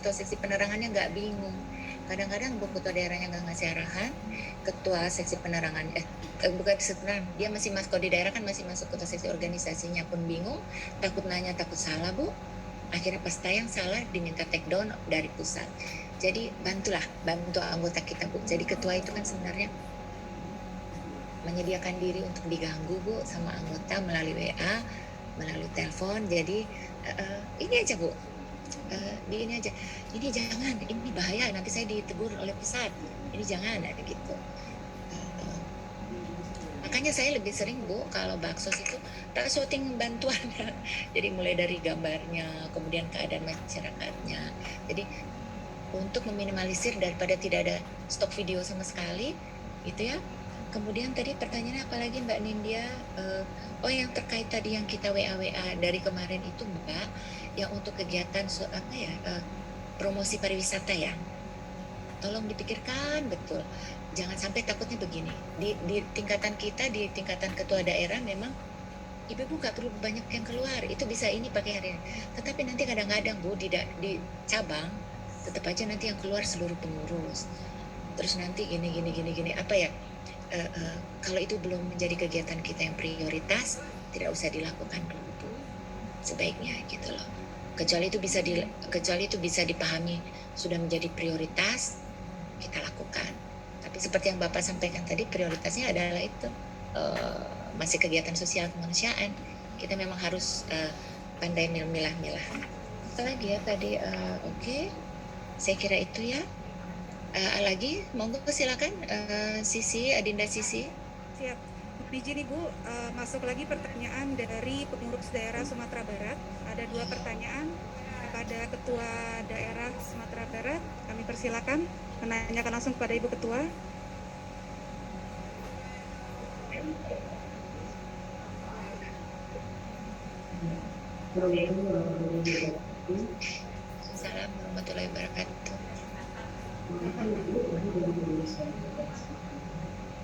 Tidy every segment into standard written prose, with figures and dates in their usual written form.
ketua seksi penerangannya nggak bingung. Kadang-kadang bu ketua daerahnya nggak ngasih arahan, ketua seksi penerangan bukan sebenarnya dia masih masuk, kalau di daerah kan masih masuk ketua seksi organisasinya pun bingung, takut nanya takut salah bu. Akhirnya pas tayang salah diminta take down dari pusat. Jadi bantu anggota kita bu. Jadi ketua itu kan sebenarnya menyediakan diri untuk diganggu bu sama anggota melalui WA, melalui telepon. Jadi ini aja bu, di ini aja, ini jangan, ini bahaya, nanti saya ditegur oleh pusat, ini jangan, ada gitu. Makanya saya lebih sering bu kalau baksos itu tak syuting bantuan. Jadi mulai dari gambarnya, kemudian keadaan masyarakatnya. Jadi untuk meminimalisir daripada tidak ada stok video sama sekali, gitu ya. Kemudian tadi pertanyaannya apalagi Mbak Nindya, oh yang terkait tadi yang kita WA dari kemarin itu Mbak, yang untuk kegiatan promosi pariwisata ya. Tolong dipikirkan betul. Jangan sampai takutnya begini. Di tingkatan kita, di tingkatan ketua daerah memang ibu-ibu nggak perlu banyak yang keluar. Itu bisa ini pakai hari ini. Tetapi nanti kadang-kadang Bu di cabang tetap aja nanti yang keluar seluruh pengurus. Terus nanti gini apa ya? Kalau itu belum menjadi kegiatan kita yang prioritas, tidak usah dilakukan dulu Bu. Sebaiknya gitu loh. Kecuali itu bisa dipahami sudah menjadi prioritas, kita lakukan. Tapi seperti yang Bapak sampaikan tadi, prioritasnya adalah itu masih kegiatan sosial kemanusiaan. Kita memang harus pandai milah-milah. Apa lagi ya tadi? Oke. Saya kira itu ya. Lagi, monggo silakan Sisi, Adinda Sisi. Siap. Izin Ibu, masuk lagi pertanyaan dari pengurus daerah Sumatera Barat. Ada 2 pertanyaan kepada Ketua Daerah Sumatera Barat. Kami persilakan menanyakan langsung kepada Ibu Ketua. Assalamualaikum warahmatullahi wabarakatuh.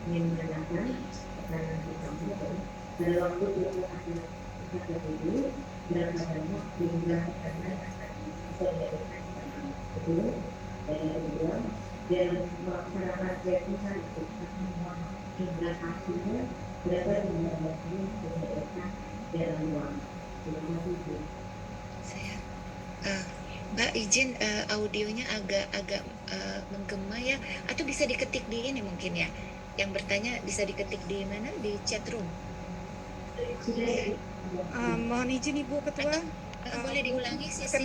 Ingin menanyakan keterangan bersangkutan dalam waktu 2 hari kita dulu berapa banyak jumlah anak itu dari kedua dan melaksanakan replikan jumlah hasilnya berapa jumlah hasilnya berdasarkan dalam ruang. Terima kasih. Saya Mbak izin audionya agak menggema ya, atau bisa diketik di ini mungkin ya. Yang bertanya bisa diketik di mana, di chat room. Mohon izin Ibu Ketua. Boleh diulangi Sisi.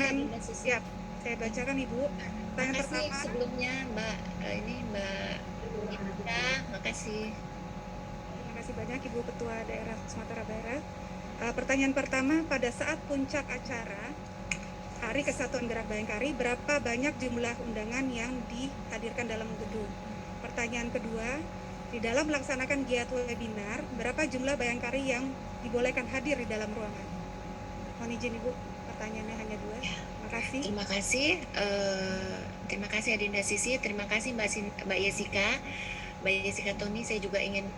Siap, saya bacakan Ibu. Terima kasih sebelumnya Mbak Mbak Ita, makasih. Terima kasih banyak Ibu Ketua Daerah Sumatera Barat. Pertanyaan pertama, pada saat puncak acara Hari Kesatuan Gerak Bayangkari, berapa banyak jumlah undangan yang dihadirkan dalam gedung? Pertanyaan kedua, di dalam melaksanakan giat webinar, berapa jumlah Bayangkari yang dibolehkan hadir di dalam ruangan? Mohon izin Ibu, pertanyaannya hanya 2. Terima kasih. Terima kasih Adinda Sisi, terima kasih Mbak Yesika. Mbak Yesika Tony, saya juga ingin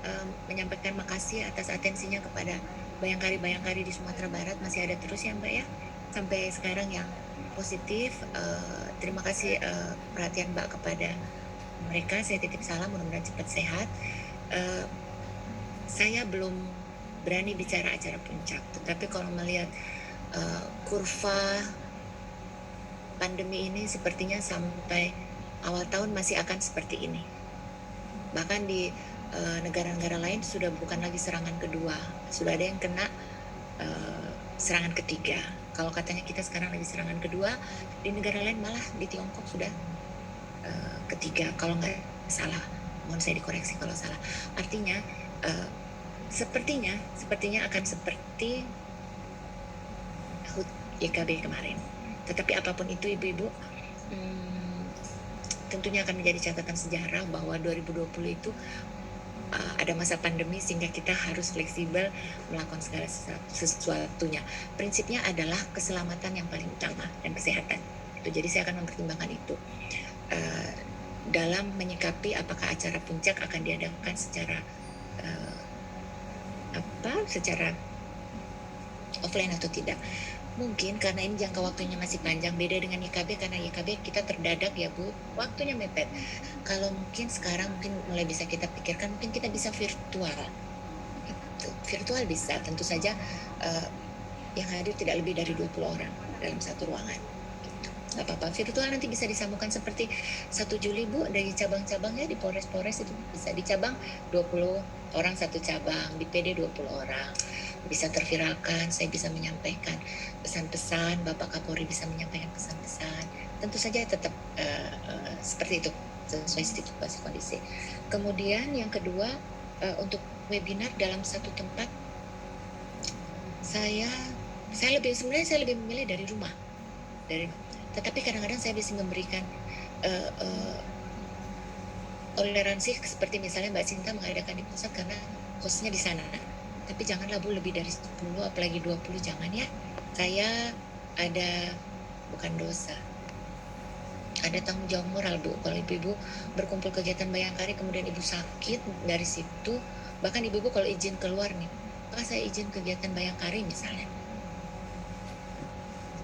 menyampaikan makasih atas atensinya kepada Bayangkari di Sumatera Barat. Masih ada terus ya Mbak ya, sampai sekarang yang positif. Terima kasih perhatian Mbak kepada mereka. Saya titip salam, mudah-mudahan cepat sehat. Saya belum berani bicara acara puncak, tetapi kalau melihat kurva pandemi ini sepertinya sampai awal tahun masih akan seperti ini. Bahkan di negara-negara lain sudah bukan lagi serangan kedua, sudah ada yang kena serangan ketiga. Kalau katanya kita sekarang lagi serangan kedua, di negara lain malah di Tiongkok sudah ketiga. Kalau nggak salah, mohon saya dikoreksi kalau salah. Artinya sepertinya akan seperti HUT YKB kemarin. Tetapi apapun itu ibu-ibu, tentunya akan menjadi catatan sejarah bahwa 2020 itu ada masa pandemi sehingga kita harus fleksibel melakukan segala sesuatunya. Prinsipnya adalah keselamatan yang paling utama dan kesehatan. Jadi saya akan mempertimbangkan itu dalam menyikapi apakah acara puncak akan diadakan secara secara offline atau tidak. Mungkin karena ini jangka waktunya masih panjang, beda dengan YKB karena YKB kita terdadak ya Bu, waktunya mepet. Kalau mungkin sekarang mungkin mulai bisa kita pikirkan mungkin kita bisa virtual. Gitu. Virtual bisa, tentu saja yang hadir tidak lebih dari 20 orang dalam satu ruangan. Gitu. Nggak apa-apa, virtual nanti bisa disambungkan seperti 1 Juli Bu, dari cabang-cabangnya di Polres-Polres itu bisa di cabang 20 orang satu cabang, di PD 20 orang. Bisa terviralkan, saya bisa menyampaikan pesan-pesan, Bapak Kapolri bisa menyampaikan pesan-pesan. Tentu saja tetap seperti itu, sesuai situasi kondisi. Kemudian yang kedua, untuk webinar dalam satu tempat, saya lebih memilih dari rumah. Tetapi kadang-kadang saya bisa memberikan toleransi seperti misalnya Mbak Cinta mengadakan di pusat karena hostnya di sana. Tapi janganlah Bu lebih dari 10 apalagi 20, jangan ya. Saya ada bukan dosa. Ada tanggung jawab moral Bu. Kalau ibu-ibu berkumpul kegiatan Bayangkari kemudian ibu sakit dari situ, bahkan ibu-ibu kalau izin keluar nih, maka saya izin kegiatan Bayangkari misalnya.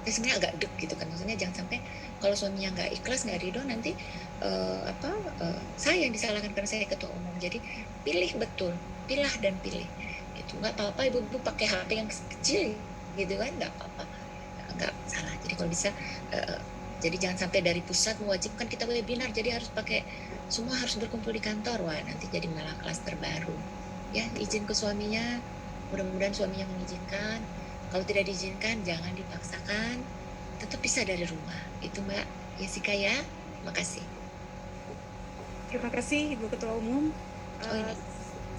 Saya sebenarnya agak deg gitu kan, maksudnya jangan sampai kalau suaminya nggak ikhlas, nggak ridho nanti saya yang disalahkan karena saya ketua umum. Jadi pilih betul, pilah dan pilih. Itu nggak apa-apa ibu-ibu pakai HP yang kecil gitu kan, nggak apa-apa, nggak salah. Jadi kalau bisa jadi jangan sampai dari pusat mewajibkan kita webinar jadi harus pakai semua harus berkumpul di kantor, wah nanti jadi malah klaster baru ya. Izin ke suaminya, mudah-mudahan suaminya mengizinkan. Kalau tidak diizinkan jangan dipaksakan, tetap bisa dari rumah. Itu Mbak Jessica ya, makasih. Terima kasih Ibu Ketua Umum. Ini.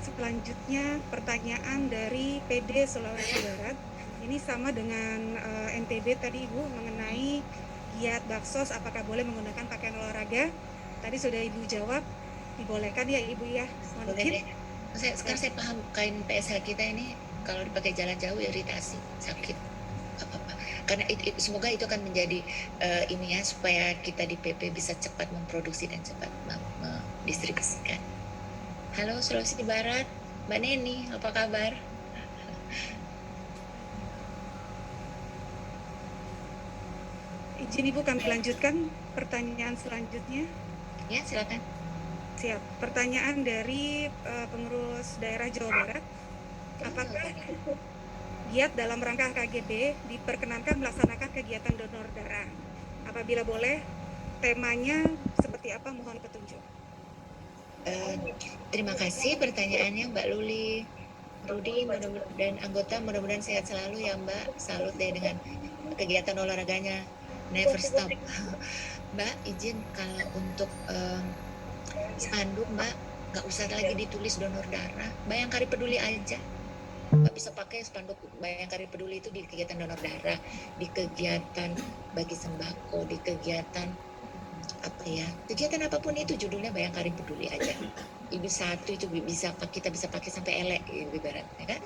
Selanjutnya pertanyaan dari PD Sulawesi Barat. Ini sama dengan NTB tadi Ibu mengenai giat Baksos apakah boleh menggunakan pakaian olahraga. Tadi sudah Ibu jawab, dibolehkan ya Ibu ya. Boleh deh. Sekarang saya paham kain PSH kita ini kalau dipakai jalan jauh iritasi, sakit, apa-apa. Karena semoga itu akan menjadi ini ya supaya kita di PP bisa cepat memproduksi dan cepat mendistribusikan. Halo Sulawesi Barat, Mbak Neni, apa kabar? Izin Ibu kami lanjutkan pertanyaan selanjutnya. Ya, silakan. Siap. Pertanyaan dari pengurus daerah Jawa Barat. Apakah giat dalam rangka KGB diperkenankan melaksanakan kegiatan donor darah? Apabila boleh, temanya seperti apa? Mohon petunjuk. Terima kasih pertanyaannya Mbak Luli. Rudi dan anggota mudah-mudahan sehat selalu ya Mbak. Salut deh dengan kegiatan olahraganya. Never stop. Mbak izin kalau untuk spanduk Mbak nggak usah lagi ditulis donor darah, Bayangkari Peduli aja. Mbak bisa pakai spanduk Bayangkari Peduli itu di kegiatan donor darah, di kegiatan bagi sembako, di kegiatan kegiatan apapun itu judulnya Bayangkari Peduli aja. Ibu satu itu kita bisa pakai sampai elek ibaratnya kan.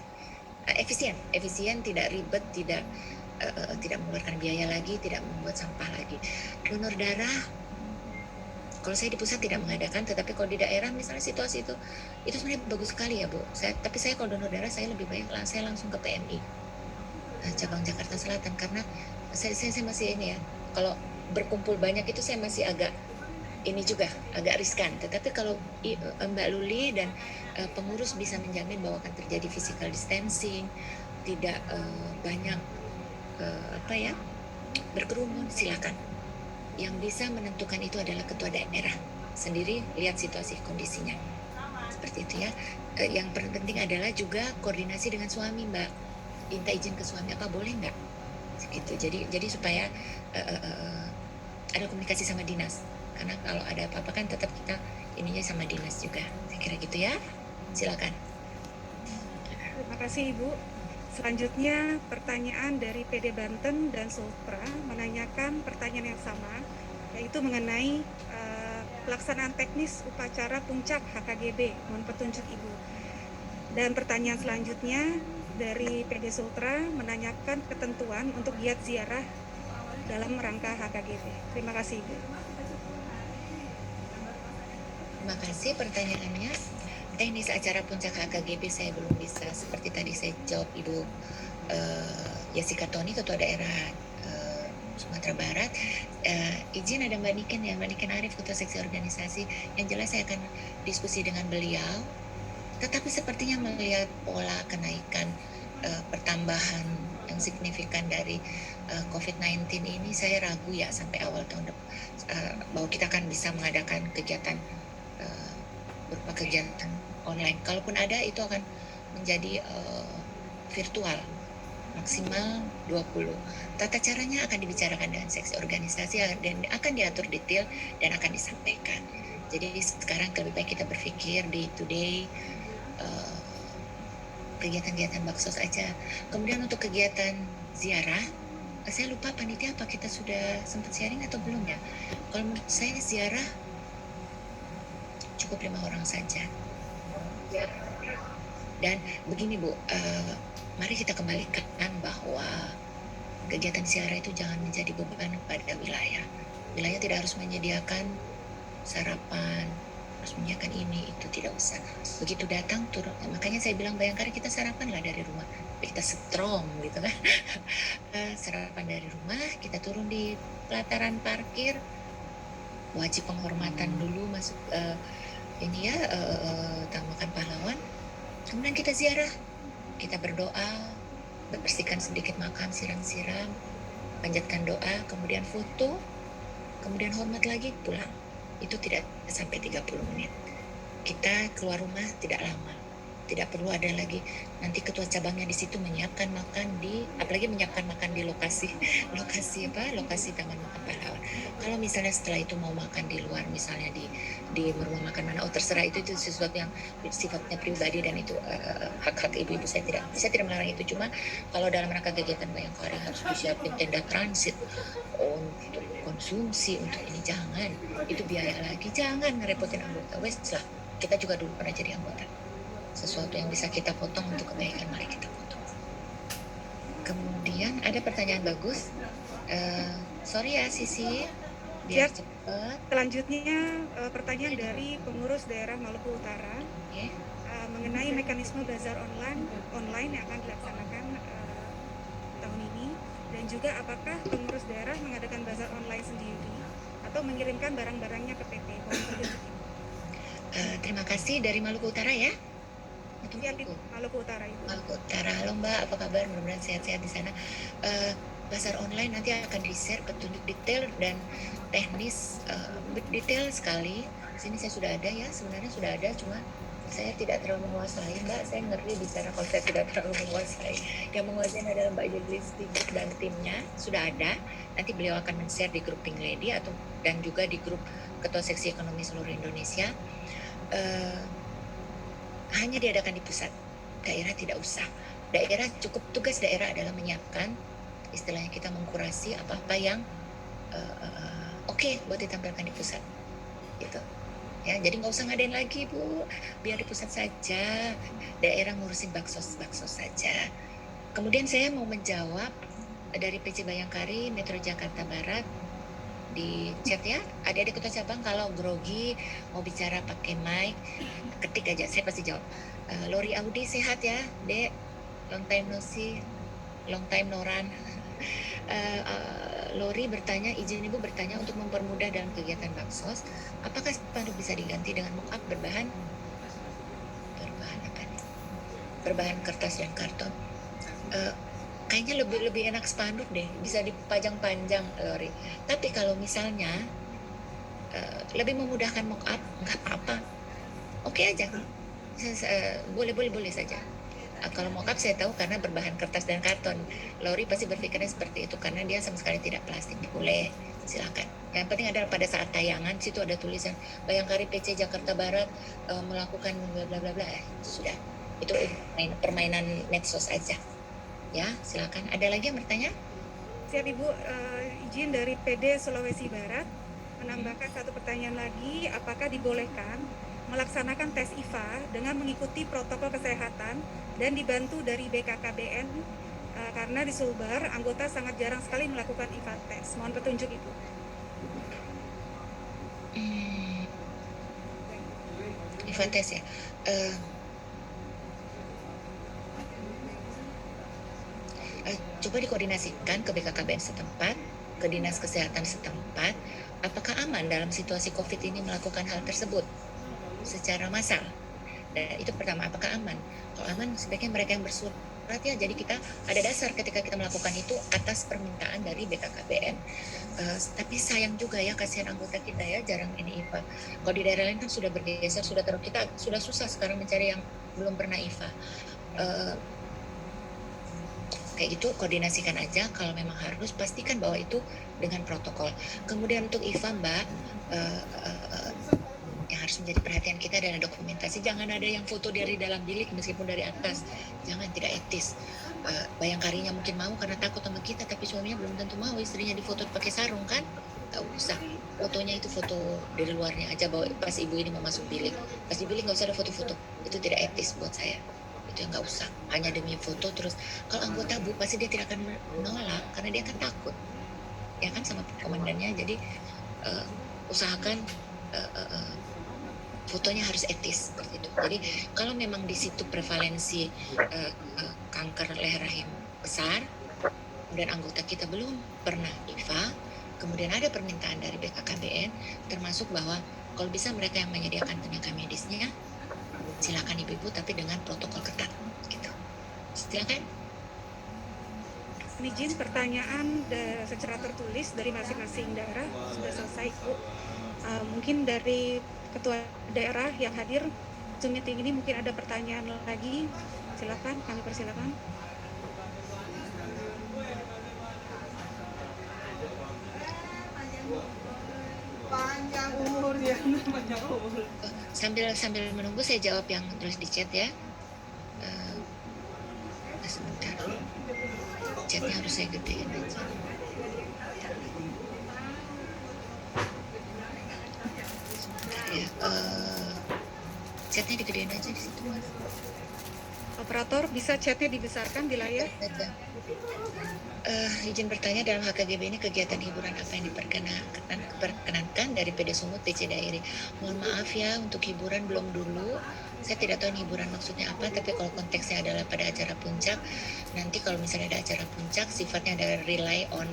Efisien, tidak ribet, tidak mengeluarkan biaya lagi, tidak membuat sampah lagi. Donor darah, kalau saya di pusat tidak mengadakan, tetapi kalau di daerah misalnya situasi itu sebenarnya bagus sekali ya Bu. Tapi saya kalau donor darah saya lebih baik saya langsung ke PMI cabang Jakarta Selatan karena saya masih ini ya. Kalau berkumpul banyak itu saya masih agak riskan. Tetapi kalau Mbak Luli dan pengurus bisa menjamin bahwa akan terjadi physical distancing, tidak banyak berkerumun, silakan. Yang bisa menentukan itu adalah ketua daerah sendiri, lihat situasi kondisinya seperti itu ya. Yang penting adalah juga koordinasi dengan suami Mbak, minta izin ke suami apa boleh nggak gitu. Jadi supaya ada komunikasi sama dinas, karena kalau ada apa-apa kan tetap kita ininya sama dinas juga. Saya kira gitu ya, silakan. Terima kasih Ibu. Selanjutnya pertanyaan dari PD Banten dan Sultra menanyakan pertanyaan yang sama, yaitu mengenai pelaksanaan teknis upacara puncak HKGB. Mohon petunjuk Ibu. Dan pertanyaan selanjutnya dari PD Sultra menanyakan ketentuan untuk giat ziarah dalam rangka HKGB. Terima kasih Ibu. Terima kasih pertanyaannya. Teknis acara puncak HKGB saya belum bisa, seperti tadi saya jawab Ibu Jessica Tony, Ketua Daerah Sumatera Barat. Izin ada Mbak Niken ya, Mbak Niken Arif, Ketua Seksi Organisasi. Yang jelas saya akan diskusi dengan beliau. Tetapi sepertinya melihat pola kenaikan pertambahan yang signifikan dari COVID-19 ini, saya ragu ya sampai awal tahun depan bahwa kita akan bisa mengadakan kegiatan berupa kegiatan online. Kalaupun ada, itu akan menjadi virtual maksimal 20. Tata caranya akan dibicarakan dengan seksi organisasi dan akan diatur detail dan akan disampaikan. Jadi sekarang lebih baik kita berpikir day to day kegiatan-kegiatan baksos aja. Kemudian untuk kegiatan ziarah, saya lupa panitia apa kita sudah sempat sharing atau belum ya. Kalau menurut saya ziarah cukup 5 orang saja. Dan begini Bu, mari kita kembalikan bahwa kegiatan ziarah itu jangan menjadi beban pada wilayah. Wilayah tidak harus menyediakan sarapan, harus menyediakan ini, itu tidak usah. Begitu datang turun, makanya saya bilang Bayangkari kita sarapan lah dari rumah, kita strong gitu kan. Sarapan dari rumah, kita turun di pelataran parkir, wajib penghormatan dulu masuk ini ya, Taman Pahlawan. Kemudian kita ziarah, kita berdoa, bersihkan sedikit makam, siram-siram, panjatkan doa, kemudian foto, kemudian hormat lagi, pulang. Itu tidak sampai 30 menit. Kita keluar rumah tidak lama. Tidak perlu ada lagi nanti ketua cabangnya di situ menyiapkan makan apalagi menyiapkan makan di lokasi Taman Makan Pahlawan. Kalau misalnya setelah itu mau makan di luar, misalnya di rumah makan mana, terserah, itu sesuatu yang sifatnya pribadi dan itu hak-hak ibu-ibu. Saya tidak melarang itu, cuma kalau dalam rangka kegiatan Bayangkari harus disiapin tenda transit untuk konsumsi, untuk ini jangan, itu biaya lagi, jangan ngerepotin anggota. Wes lah, kita juga dulu pernah jadi anggota. Sesuatu yang bisa kita potong untuk kebaikan, mari kita potong. Kemudian ada pertanyaan bagus, sorry ya Sisi, biar cepat. Selanjutnya pertanyaan dari pengurus daerah Maluku Utara mengenai mekanisme bazar online yang akan dilaksanakan tahun ini, dan juga apakah pengurus daerah mengadakan bazar online sendiri atau mengirimkan barang-barangnya ke PT. Terima kasih, dari Maluku Utara ya. Ya, Maluku Utara itu. Maluku Utara, halo Mbak, apa kabar? Mudah-mudahan sehat-sehat di sana. Pasar online nanti akan di-share petunjuk detail dan teknis, detail sekali. Sini saya sudah ada ya, sebenarnya sudah ada, cuma saya tidak terlalu menguasai Mbak. Saya ngeri bicara kalau saya tidak terlalu menguasai. Yang menguasai adalah Mbak Jedlis dan timnya, sudah ada. Nanti beliau akan men-share di grup Pink Lady dan juga di grup Ketua Seksi Ekonomi Seluruh Indonesia. Hanya diadakan di pusat, daerah tidak usah. Daerah cukup, tugas daerah adalah menyiapkan, istilahnya kita mengkurasi apa-apa yang oke buat ditampilkan di pusat, gitu. Ya, jadi nggak usah ngadain lagi Bu, biar di pusat saja, daerah ngurusin baksos saja. Kemudian saya mau menjawab dari PC Bayangkari Metro Jakarta Barat di chat ya, adik-adik ketua cabang kalau grogi mau bicara pakai mic, ketik aja, saya pasti jawab. Lori Audi sehat ya, Dek? Long time no see, long time no run. Lori bertanya, izin Ibu bertanya, untuk mempermudah dalam kegiatan baksos, apakah spanduk bisa diganti dengan mock-up berbahan apa nih? Berbahan kertas dan karton? Kayaknya lebih enak spanduk deh, bisa dipajang panjang Lori. Tapi kalau misalnya lebih memudahkan mock-up, nggak apa-apa, oke aja, boleh saja. Kalau mock-up saya tahu karena berbahan kertas dan karton. Lori pasti berpikirnya seperti itu karena dia sama sekali tidak plastik. Boleh, silakan. Yang penting adalah pada saat tayangan situ ada tulisan Bayangkari PC Jakarta Barat melakukan bla bla bla bla. Sudah, itu permainan medsos aja. Ya, silakan. Ada lagi yang bertanya? Siap Ibu, izin dari PD Sulawesi Barat menambahkan satu pertanyaan lagi, apakah dibolehkan melaksanakan tes IVA dengan mengikuti protokol kesehatan dan dibantu dari BKKBN, karena di Sulbar anggota sangat jarang sekali melakukan IVA tes. Mohon petunjuk Ibu. IVA tes ya. coba dikoordinasikan ke BKKBN setempat, ke Dinas Kesehatan setempat, apakah aman dalam situasi COVID ini melakukan hal tersebut secara massal. Nah, itu pertama, apakah aman? Kalau aman, sebaiknya mereka yang bersurat ya. Jadi kita ada dasar ketika kita melakukan itu atas permintaan dari BKKBN. Tapi sayang juga ya, kasihan anggota kita ya, jarang ini IFA. Kalau di daerah lain kan sudah bergeser, sudah terus kita sudah susah sekarang mencari yang belum pernah IFA. Kayak gitu, koordinasikan aja. Kalau memang harus, pastikan bahwa itu dengan protokol. Kemudian untuk IFA Mbak, yang harus menjadi perhatian kita adalah dokumentasi. Jangan ada yang foto dari dalam bilik meskipun dari atas. Jangan, tidak etis. Bayangkarinya mungkin mau karena takut sama kita, tapi suaminya belum tentu mau istrinya difoto pakai sarung kan. Gak usah. Fotonya itu foto dari luarnya aja, bahwa pas ibu ini mau masuk bilik. Pas di bilik gak usah ada foto-foto. Itu tidak etis buat saya. Itu yang nggak usah, hanya demi foto. Terus kalau anggota Bu pasti dia tidak akan menolak karena dia akan takut ya kan sama komandannya. Jadi usahakan fotonya harus etis seperti itu. Jadi kalau memang di situ prevalensi kanker leher rahim besar dan anggota kita belum pernah IFA, kemudian ada permintaan dari BKKBN, termasuk bahwa kalau bisa mereka yang menyediakan tenaga medisnya, silakan ibu-ibu tapi dengan protokol ketat gitu. Silakan. Izin pertanyaan secara tertulis dari masing-masing daerah sudah selesai, Bu. Mungkin dari ketua daerah yang hadir Zoom meeting ini mungkin ada pertanyaan lagi. Silakan, kami persilakan. Panjang umur ya, panjang umur. Sambil menunggu saya jawab yang tulis di chat ya. Sebentar. Chatnya harus saya gedein aja. Ya, chatnya digedein aja di situ Mas. Operator bisa chatnya dibesarkan di layar. Izin bertanya, dalam HKGB ini kegiatan hiburan apa yang diperkenankan dari PD Sumut TC Dairi? Mohon maaf ya, untuk hiburan belum dulu. Saya tidak tahu hiburan maksudnya apa, tapi kalau konteksnya adalah pada acara puncak, nanti kalau misalnya ada acara puncak, sifatnya ada rely on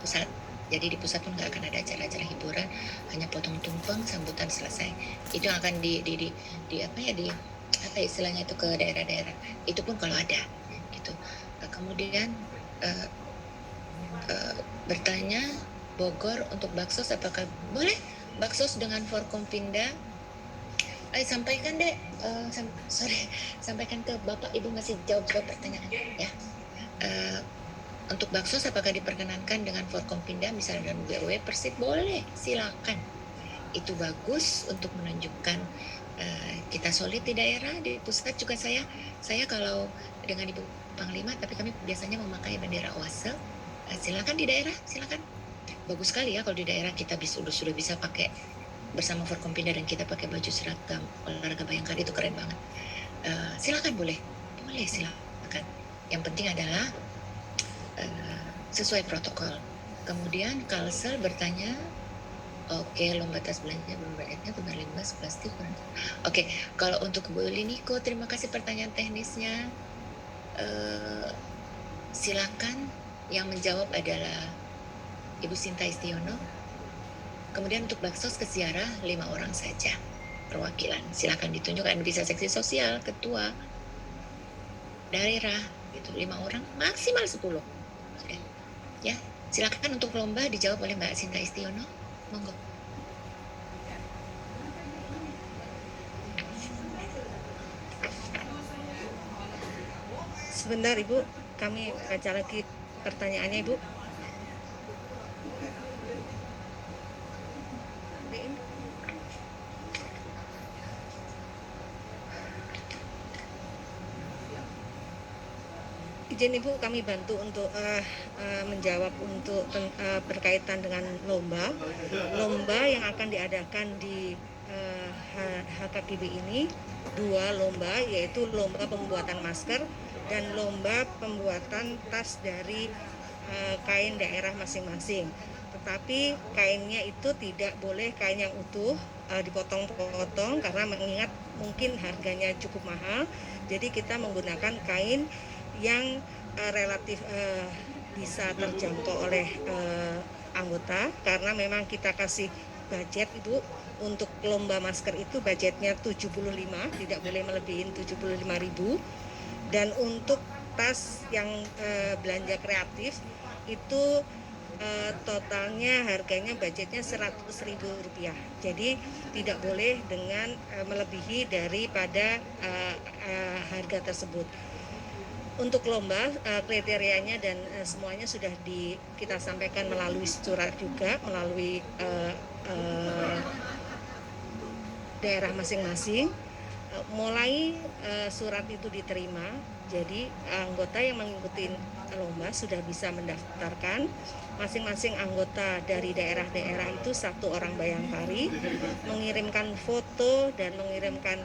pusat. Jadi di pusat pun nggak akan ada acara-acara hiburan, hanya potong tumpeng, sambutan selesai. Itu akan di apa istilahnya itu ke daerah-daerah. Itu pun kalau ada, gitu. Kemudian bertanya Bogor untuk baksos apakah boleh baksos dengan Forkompinda? Sampaikan deh, sampaikan ke Bapak Ibu, masih jawab pertanyaan ya. Untuk baksos apakah diperkenankan dengan Forkompinda misalnya dan BOW Persib? Boleh, silakan. Itu bagus untuk menunjukkan kita solid di daerah. Di pusat juga saya kalau dengan Ibu Panglima, tapi kami biasanya memakai bendera Oase. Silakan di daerah, silakan. Bagus sekali ya kalau di daerah kita sudah bisa pakai bersama Forkompinda dan kita pakai baju seragam olahraga Bayangkari, itu keren banget. Silakan, boleh silakan. Yang penting adalah sesuai protokol. Kemudian Kalsel bertanya, oke, lomba tas belanja berbanyaknya benar limbas plastik. Oke, kalau untuk Bu Liniko, terima kasih pertanyaan teknisnya. Silakan, yang menjawab adalah Ibu Sinta Istiono. Kemudian untuk baksos ke Ziarah 5 orang saja perwakilan. Silakan ditunjukkan, bisa seksi sosial, ketua daerah, itu 5 orang, maksimal 10. Sudah. Ya, silakan untuk lomba dijawab oleh Mbak Sinta Istiono. Monggo. Sebentar Ibu, kami baca lagi pertanyaannya Ibu. Izin Ibu, kami bantu untuk menjawab untuk berkaitan dengan lomba yang akan diadakan di HKGB ini. 2 lomba, yaitu lomba pembuatan masker dan lomba pembuatan tas dari kain daerah masing-masing. Tetapi kainnya itu tidak boleh kain yang utuh, dipotong-potong karena mengingat mungkin harganya cukup mahal. Jadi kita menggunakan kain yang relatif bisa terjangkau oleh anggota karena memang kita kasih budget Ibu. Untuk lomba masker itu budgetnya 75, tidak boleh melebihi 75.000. Dan untuk tas yang belanja kreatif itu totalnya harganya budgetnya Rp100.000. Jadi tidak boleh dengan melebihi daripada harga tersebut. Untuk lomba kriterianya dan semuanya sudah kita sampaikan melalui surat juga, melalui daerah masing-masing. Mulai surat itu diterima, jadi anggota yang mengikuti lomba sudah bisa mendaftarkan. Masing-masing anggota dari daerah-daerah itu 1 orang bayangkari mengirimkan foto dan mengirimkan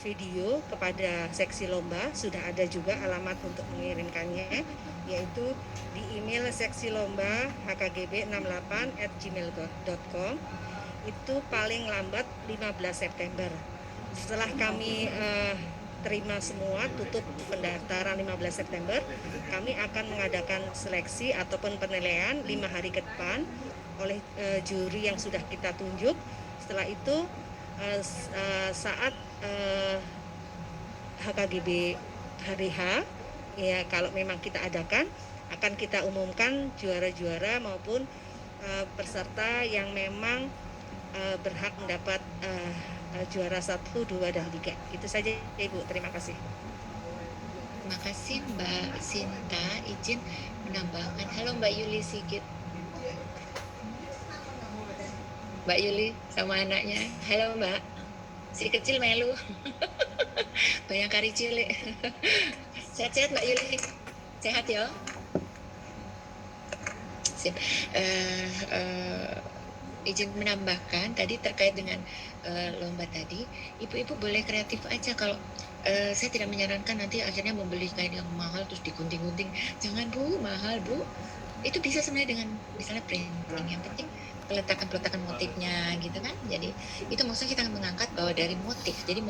video kepada seksi lomba. Sudah ada juga alamat untuk mengirimkannya, yaitu di email seksi lomba hkgb68@gmail.com. Itu paling lambat 15 September. Setelah kami terima semua, tutup pendaftaran 15 September, kami akan mengadakan seleksi ataupun penilaian 5 hari ke depan oleh juri yang sudah kita tunjuk. Setelah itu saat HKGB hari H, ya kalau memang kita adakan, akan kita umumkan juara-juara maupun peserta yang memang berhak mendapat juara 1, 2, dan 3. Itu saja Ibu, terima kasih. Terima kasih Mbak Sinta. Izin menambahkan, halo Mbak Yuli Sigit. Mbak Yuli sama anaknya, halo Mbak. Si kecil melu. Bayangkari cilik. Sehat-sehat Mbak Yuli. Sehat ya. Sip. Izin menambahkan tadi terkait dengan lomba tadi, ibu-ibu boleh kreatif aja. Kalau saya tidak menyarankan nanti akhirnya membeli kain yang mahal terus digunting-gunting. Jangan Bu, mahal Bu. Itu bisa sebenarnya dengan misalnya printing, yang penting peletakan motifnya gitu kan. Jadi itu maksudnya kita mengangkat bahwa dari motif, jadi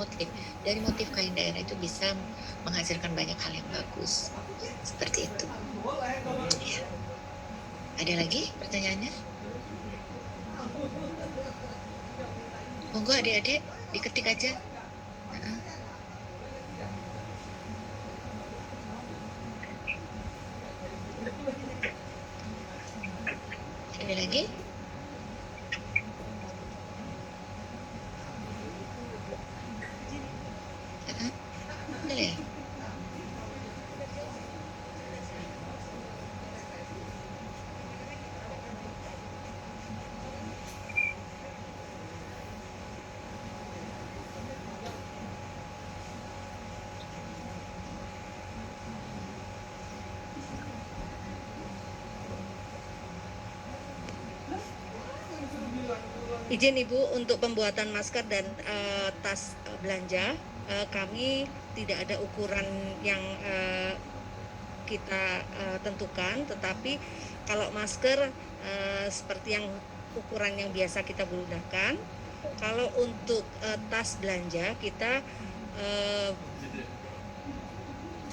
dari motif kain daerah itu bisa menghasilkan banyak hal yang bagus. Seperti itu ya. Ada lagi pertanyaannya? Monggo adik-adik diketik aja. Ada lagi? Boleh. Izin Ibu, untuk pembuatan masker dan tas belanja, kami tidak ada ukuran yang kita tentukan, tetapi kalau masker seperti yang ukuran yang biasa kita gunakan. Kalau untuk tas belanja kita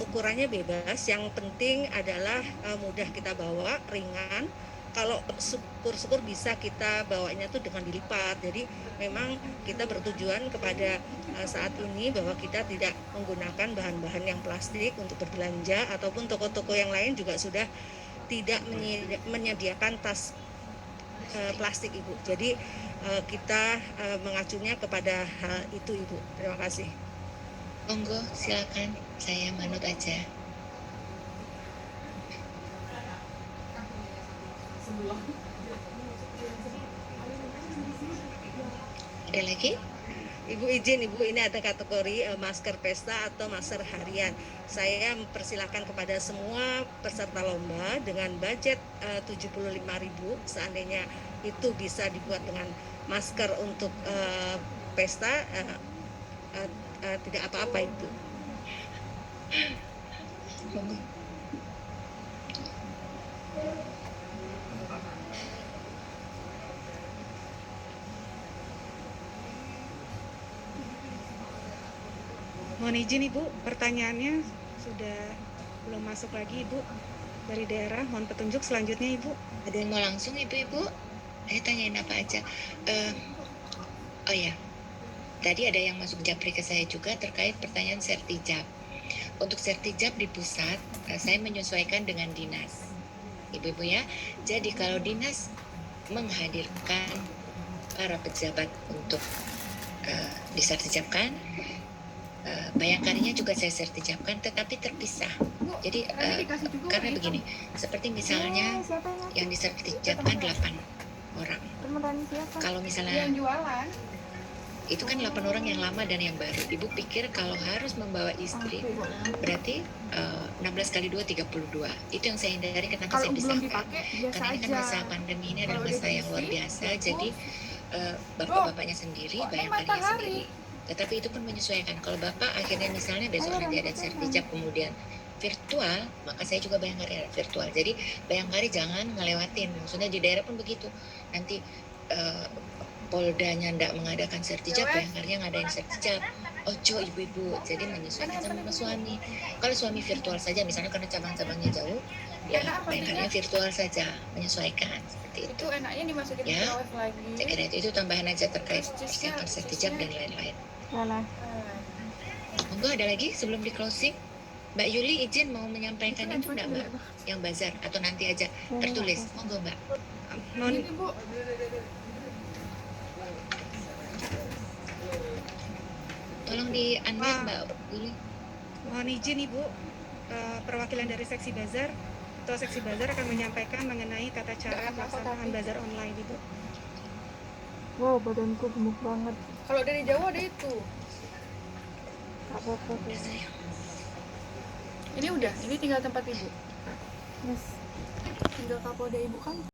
ukurannya bebas, yang penting adalah mudah kita bawa, ringan. Kalau syukur-syukur bisa kita bawanya tuh dengan dilipat. Jadi memang kita bertujuan kepada saat ini bahwa kita tidak menggunakan bahan-bahan yang plastik untuk berbelanja, ataupun toko-toko yang lain juga sudah tidak menyediakan tas plastik Ibu. Jadi kita mengacunya kepada hal itu Ibu. Terima kasih. Monggo silakan, saya manut aja. Ada lagi? Ibu izin Ibu, ini ada kategori masker pesta atau masker harian. Saya mempersilahkan kepada semua peserta lomba dengan budget 75.000. Seandainya itu bisa dibuat dengan masker untuk pesta, tidak apa-apa itu. Mohon izin Ibu, pertanyaannya sudah belum masuk lagi Ibu dari daerah. Mohon petunjuk selanjutnya Ibu. Ada yang mau langsung ibu-ibu? Tanyain apa aja. Oh ya, tadi ada yang masuk japri ke saya juga terkait pertanyaan sertijab. Untuk sertijab di pusat, saya menyesuaikan dengan dinas, ibu-ibu ya. Jadi kalau dinas menghadirkan para pejabat untuk disertijabkan, bayangkarinya juga saya sertijabkan, tetapi terpisah. Jadi dikasih juga karena Pak, begini, seperti misalnya yang disertijabkan 8 orang. Kalau misalnya yang jualan. itu kan 8 orang yang lama dan yang baru. Ibu pikir kalau harus membawa istri, berarti 16 kali 2, 32. Itu yang saya hindari, kenapa saya Kalau belum pisahkan. dipakai biasa Karena ini kan aja. masa pandemi ini adalah Kalau masa udah yang luar diisi, biasa. cukup. Jadi bapak-bapaknya sendiri, Kok ini bayangkarinya matahari? sendiri. Tetapi itu pun menyesuaikan. Kalau bapak akhirnya misalnya besok nanti ada sertijab kemudian virtual, maka saya juga bayangkari ada virtual. Jadi bayangkari jangan ngelewatin. Maksudnya di daerah pun begitu. Nanti Poldanya ndak mengadakan sertijab, bayangkarinya ngadain sertijab. Ojo ibu-ibu, jadi menyesuaikan sama suami. Kalau suami virtual saja, misalnya karena cabang-cabangnya jauh, ya bayangkarinya virtual saja, menyesuaikan seperti itu. Itu enaknya dimasukin Ya. microwave lagi. Saya kira itu tambahan aja terkait persiapan sertijab dan lain-lain. Monggo ada lagi sebelum di closing. Mbak Yuli izin mau menyampaikan itu enggak Mbak? Yang bazar atau nanti aja tertulis. Monggo Mbak. Mohon Ini Bu, Tolong di unmute Mbak Yuli. Mohon izin Ibu, perwakilan dari seksi bazar, Ketua seksi bazar akan menyampaikan mengenai tata cara pelaksanaan bazar online Ibu. Wow, badanku gemuk banget. kalau dari Jawa ada itu. Gak apa-apa tuh. Udah sayang. Ini udah, ini tinggal tempat Ibu. Yes. Tinggal kapolda Ibu kan.